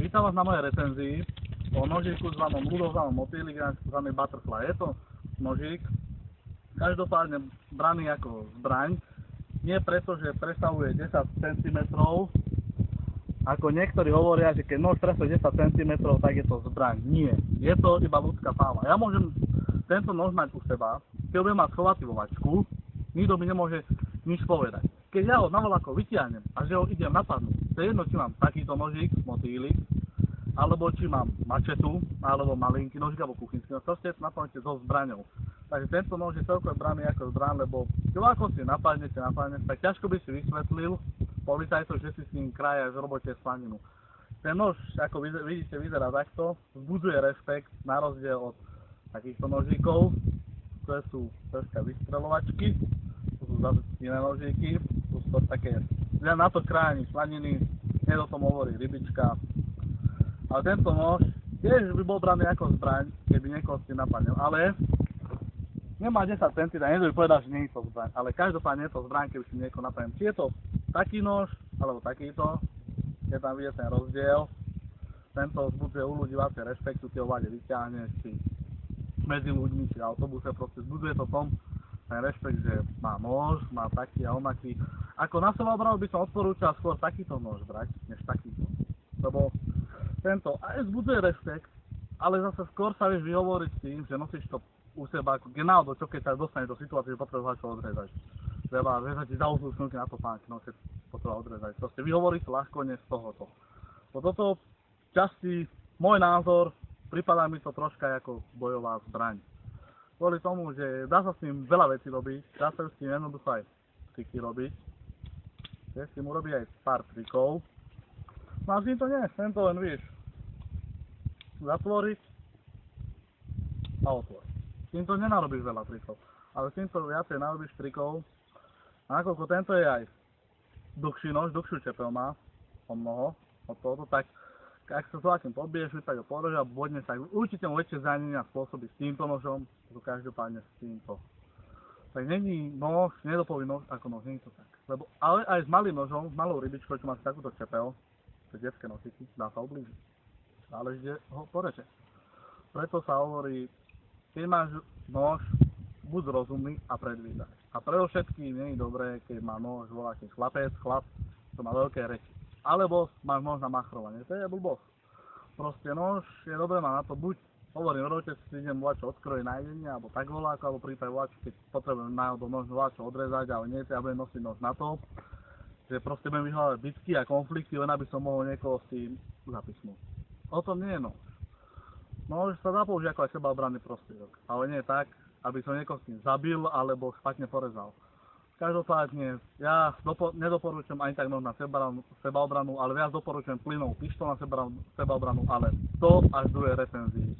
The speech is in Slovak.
Vítam vás na mojej recenzii o nožíku zvanom ľudovzánom motýlik, zvaný Butterfly. Je to nožík, každopádne braný ako zbraň, nie preto, že presahuje 10 cm, ako niektorí hovoria, že keď nož presahuje 10 cm, tak je to zbraň. Nie, je to iba ľudská páva. Ja môžem tento nož mať u seba, keď ho budem mať schovatý vo vačku, nikto mi nemôže nič povedať. Keď ja ho na voľako vytiahnem a že ho idem napadnúť, to je jedno, či mám takýto nožík, motýlik, alebo či mám mačetu, alebo malinký nožík, alebo kuchynský nož, proste napadnete so zbraňou. Takže tento nož je celkom braný ako zbraň, lebo keď si napadnete, tak ťažko by si vysvetlil policajtov, že si s ním krajaš v robote slaninu. Ten nož, ako vidíte, vyzerá takto, vzbudzuje rešpekt, na rozdiel od takýchto nožíkov, ktoré sú troška vystreľovačky, to sú zase iné nožíky, sú to také, len na to krájani slaniny, nie o tom hovorí rybička. Ale tento nož tiež by bol braný ako zbraň, keby niekoho si napadnil, ale nemá 10 cm, niekto by povedal, že nie je to zbraň, ale každopádne je to zbraň, keby si niekoho napadnil. Či je to taký nož, alebo takýto, je tam vidieť ten rozdiel. Tento vzbudzuje u ľudí vlastne rešpektu, keď ho vláde vyťahneš, či medzi ľuďmi, či v autobuse, proste vzbudzuje to tom ten rešpekt, že má nož, má taký a onaký. Ako na sebaobranu by som odporúčal skôr takýto nož brať, než takýto. Lebo tento aj vzbudzuje rešpekt, ale zase skôr sa vieš vyhovoriť s tým, že nosíš to u seba, ako keď náhodou, čo keď sa dostane do situácie, že potrebuješ čo odrezať. Treba, že sa ti zauzú šunky na to pánky, no keď potreba odrezať. Proste vyhovoriť ľahko než z tohoto. Po toto časti, môj názor, pripadá mi to troška ako bojová zbraň. Kvôli tomu, že dá sa s ním veľa vecí robiť, dá sa s tým jednoducho aj triky robiť. Vieš s tým urobiť aj pár trikov. No a s týmto nie, tento len vieš zatvoriť a otvoriť. S týmto nenarobíš veľa trikov, ale s týmto viacej narobíš trikov. A nakoľko tento je aj dlhší nož, dlhšiu čepel má, o mnoho, od tohoto, tak ak sa zláčim podbiješ, tak ho podržia a bodne sa, určite mu väčšie zranenia spôsobí s týmto nožom, ako každopádne s týmto. Tak není nož, nedopový nož ako nož, není to tak. Lebo, ale aj s malým nožom, s malou rybičkou, čo má takúto čepel, to je detské nožiky, dá sa oblížiť. Ale kde ho poreče. Preto sa hovorí, keď máš nož, buď rozumný a predvídaj. A predovšetkým nie je dobré, keď má nož voľaký chlap, čo má veľké reči. Alebo máš nož na machrovanie, to je blbosť. Proste nož je dobré mať na to, buď hovorím, robote si idem voľačo odkrojiť na jedenie, alebo tak voľako, alebo prípade voľačo, keď potrebujem náhodou nož voľačo odrezať, ale nie, ja budem nosiť nož na to, že proste budem vyhľadať bitky a konflikty, len aby som mohol niekoho s tým zapisnúť. O tom nie je nož. Nož sa dá použiť ako aj sebaobranný prostriedok, ale nie tak, aby som niekoho s tým zabil alebo špatne porezal. Každopádne, ja nedoporúčam ani tak nož na sebaobranu, ale viac doporúčam plynovú pištol na sebaobranu, ale to až v druhej recenzii.